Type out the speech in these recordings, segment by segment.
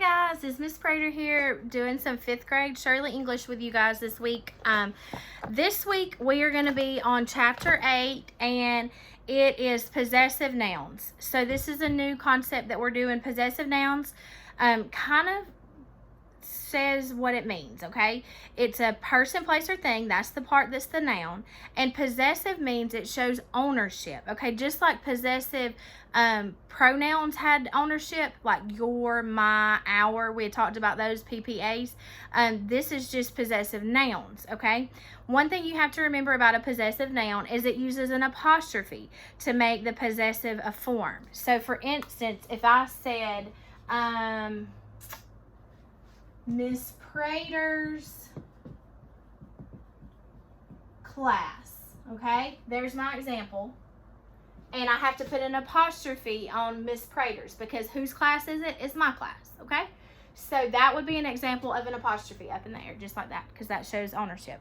guys, it's Miss Prater here doing some 5th grade Shurley English with you guys this week. This week we are going to be on chapter 8 and it is possessive nouns. So this is a new concept that we're doing. Possessive nouns kind of says what it means, okay? It's a person, place, or thing. That's the part that's the noun. And possessive means it shows ownership, okay? Just like possessive pronouns had ownership, like your, my, our. We had talked about those PPAs. This is just possessive nouns, okay? One thing you have to remember about a possessive noun is it uses an apostrophe to make the possessive a form. So, for instance, if I said, Miss Prater's class, okay? There's my example. And I have to put an apostrophe on Miss Prater's because whose class is it? It's my class, okay? So that would be an example of an apostrophe up in the air, just like that, because that shows ownership.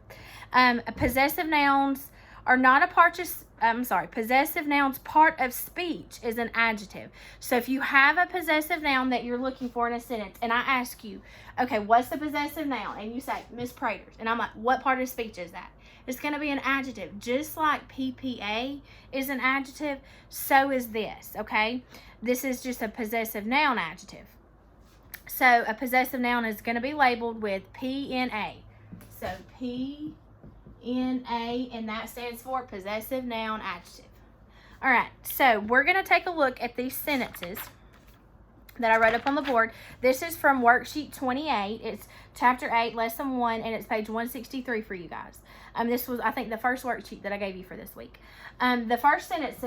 Possessive nouns are not a part of, possessive nouns part of speech is an adjective. So if you have a possessive noun that you're looking for in a sentence, and I ask you, okay, what's the possessive noun? And you say, Miss Prater's. And I'm like, what part of speech is that? It's going to be an adjective. Just like PPA is an adjective, so is this, okay? This is just a possessive noun adjective. So a possessive noun is going to be labeled with PNA. So PNA, and that stands for possessive noun adjective. All right, so we're going to take a look at these sentences that I wrote up on the board. This is from Worksheet 28. It's Chapter 8, Lesson 1, and it's page 163 for you guys. This was, I think, the first worksheet that I gave you for this week. The first sentence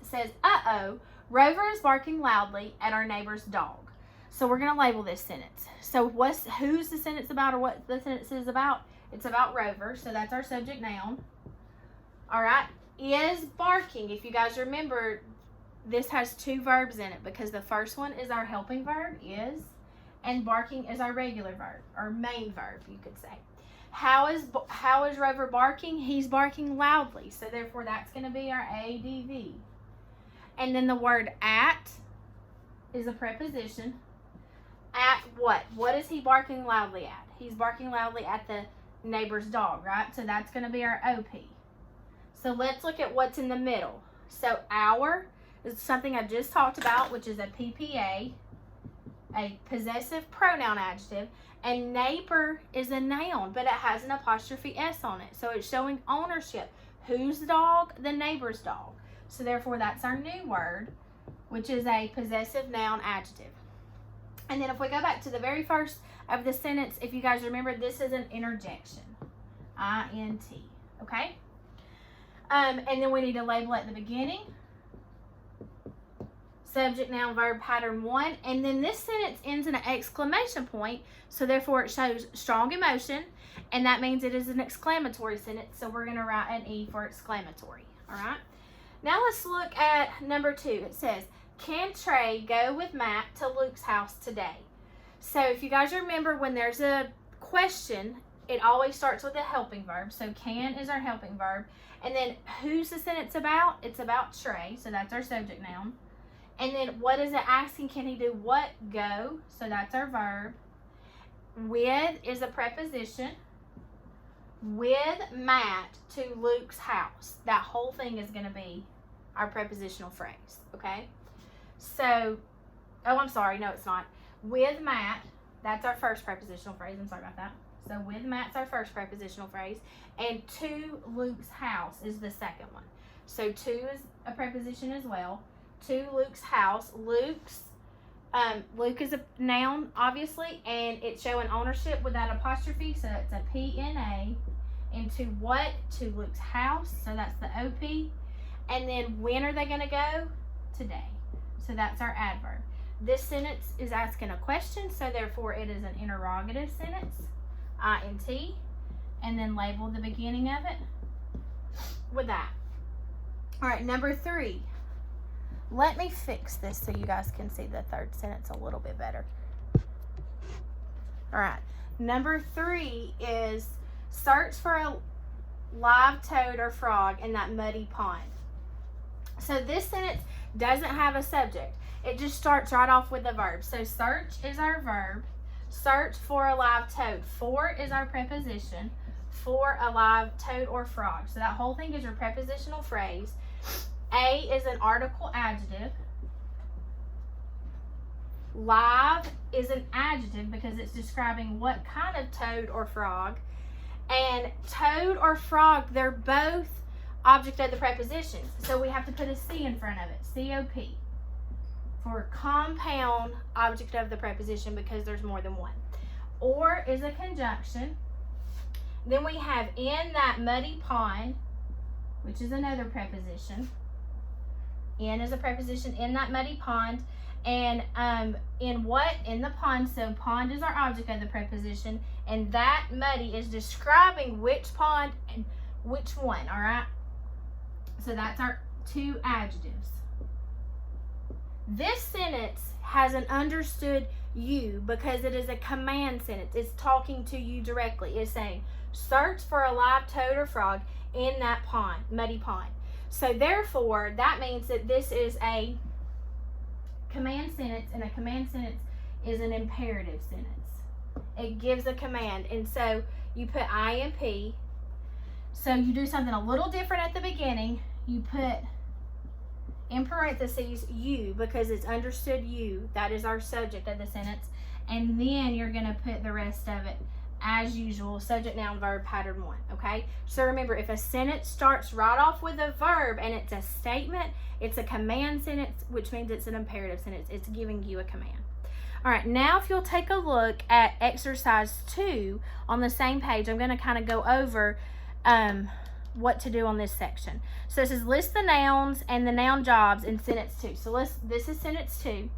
says, uh-oh, Rover is barking loudly at our neighbor's dog. So we're going to label this sentence. So who's the sentence about, or what the sentence is about? It's about Rover, so that's our subject noun. All right, is barking. If you guys remember, this has two verbs in it because the first one is our helping verb, is, and barking is our regular verb, or main verb, you could say. How is Rover barking? He's barking loudly, so therefore that's going to be our ADV. And then the word at is a preposition. At what? What is he barking loudly at? He's barking loudly at the neighbor's dog, right? So that's going to be our OP. So let's look at what's in the middle. So our is something I just talked about, which is a PPA, a possessive pronoun adjective, and neighbor is a noun, but it has an apostrophe S on it. So it's showing ownership. Whose dog? The neighbor's dog. So therefore that's our new word, which is a possessive noun adjective. And then if we go back to the very first of the sentence, if you guys remember, this is an interjection, INT, okay? And then we need to label at the beginning, subject, noun, verb, pattern 1, and then this sentence ends in an exclamation point, so therefore it shows strong emotion, and that means it is an exclamatory sentence, so we're going to write an E for exclamatory, all right? Now let's look at number 2. It says, can Trey go with Matt to Luke's house today? So if you guys remember, when there's a question, it always starts with a helping verb. So can is our helping verb. And then who's the sentence about? It's about Trey, so that's our subject noun. And then what is it asking? Can he do what? Go, so that's our verb. With is a preposition. With Matt to Luke's house. That whole thing is going to be our prepositional phrase, okay? So, oh, I'm sorry, no, it's not. With Matt, that's our first prepositional phrase. I'm sorry about that. So, with Matt's our first prepositional phrase. And to Luke's house is the second one. So, to is a preposition as well. To Luke's house. Luke is a noun, obviously, and it's showing ownership with that apostrophe, so it's a PNA. And to what? To Luke's house, so that's the OP. And then when are they going to go? Today. So that's our adverb. This sentence is asking a question, so therefore it is an interrogative sentence, INT, and then label the beginning of it with that. All right, number 3. Let me fix this so you guys can see the third sentence a little bit better. All right, number 3 is search for a live toad or frog in that muddy pond. So this sentence doesn't have a subject. it just starts right off with the verb. So search is our verb. Search for a live toad. For is our preposition. For a live toad or frog. So that whole thing is your prepositional phrase. A is an article adjective. Live is an adjective because it's describing what kind of toad or frog. And toad or frog, they're both object of the prepositions. So we have to put a C in front of it. C-O-P. For compound object of the preposition because there's more than one. Or is a conjunction. Then we have in that muddy pond, which is another preposition. In is a preposition in that muddy pond. And in what? In the pond. So pond is our object of the preposition. And that muddy is describing which pond and which one, all right? So that's our two adjectives. This sentence has an understood you because it is a command sentence. It's talking to you directly. It's saying, search for a live toad or frog in that pond, muddy pond. So therefore, that means that this is a command sentence, and a command sentence is an imperative sentence. It gives a command, and so you put IMP. So you do something a little different at the beginning. You put in parentheses you because it's understood you. That is our subject of the sentence. And then you're going to put the rest of it as usual, subject, noun, verb, pattern 1, okay? So remember, if a sentence starts right off with a verb and it's a statement, it's a command sentence, which means it's an imperative sentence. It's giving you a command. All right, now if you'll take a look at exercise 2 on the same page, I'm going to kind of go over what to do on this section. So it says list the nouns and the noun jobs in sentence 2. So this is sentence 2.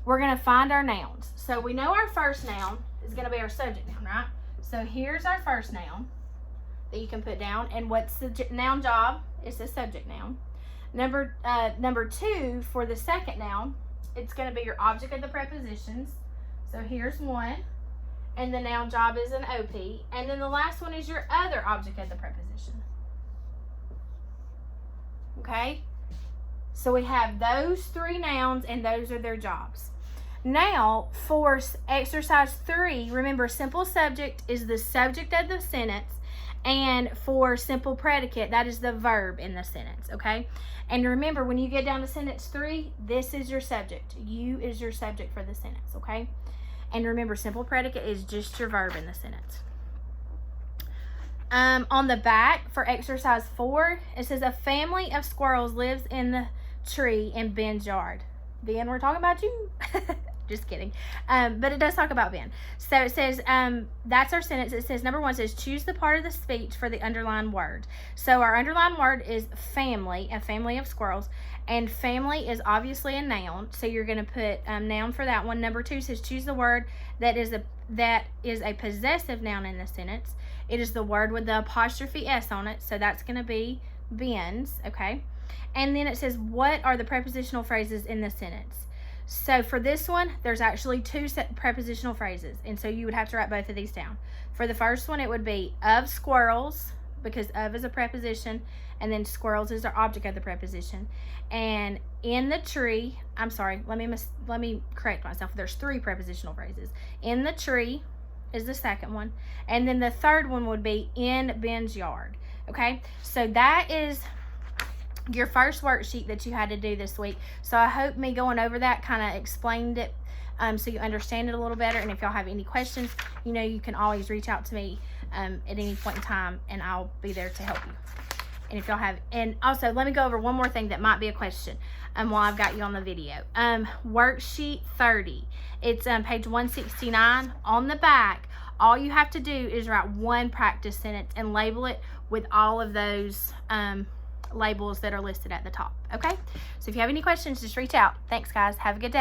We're going to find our nouns. So we know our first noun is going to be our subject noun, right? So here's our first noun that you can put down. And what's the noun job? It's the subject noun. Number 2, for the second noun, it's going to be your object of the prepositions. So here's one. And the noun job is an OP. And then the last one is your other object of the preposition. Okay? So we have those 3 nouns, and those are their jobs. Now, for exercise 3, remember, simple subject is the subject of the sentence, and for simple predicate, that is the verb in the sentence, okay? And remember, when you get down to sentence 3, this is your subject. You is your subject for the sentence, okay? And remember, simple predicate is just your verb in the sentence. On the back for exercise 4, it says a family of squirrels lives in the tree in Ben's yard. Ben, we're talking about you. Just kidding. But it does talk about Ben. So it says, that's our sentence. It says, number 1 says, choose the part of the speech for the underlined word. So our underlined word is family, a family of squirrels. And family is obviously a noun. So you're going to put noun for that one. Number 2 says, choose the word that is a possessive noun in the sentence. It is the word with the apostrophe S on it. So that's going to be Ben's, okay? And then it says, what are the prepositional phrases in the sentence? So for this one, there's actually 2 prepositional phrases. And so you would have to write both of these down. For the first one, it would be of squirrels, because of is a preposition, and then squirrels is our object of the preposition. And in the tree, I'm sorry, let me correct myself. There's 3 prepositional phrases. In the tree is the second one. And then the third one would be in Ben's yard. Okay? So that is your first worksheet that you had to do this week. So I hope me going over that kind of explained it so you understand it a little better. And if y'all have any questions, you know, you can always reach out to me at any point in time, and I'll be there to help you. And if y'all have, and also let me go over one more thing that might be a question while I've got you on the video. Worksheet 30, it's page 169. On the back, all you have to do is write 1 practice sentence and label it with all of those labels that are listed at the top. Okay, so if you have any questions, just reach out. Thanks, guys. Have a good day.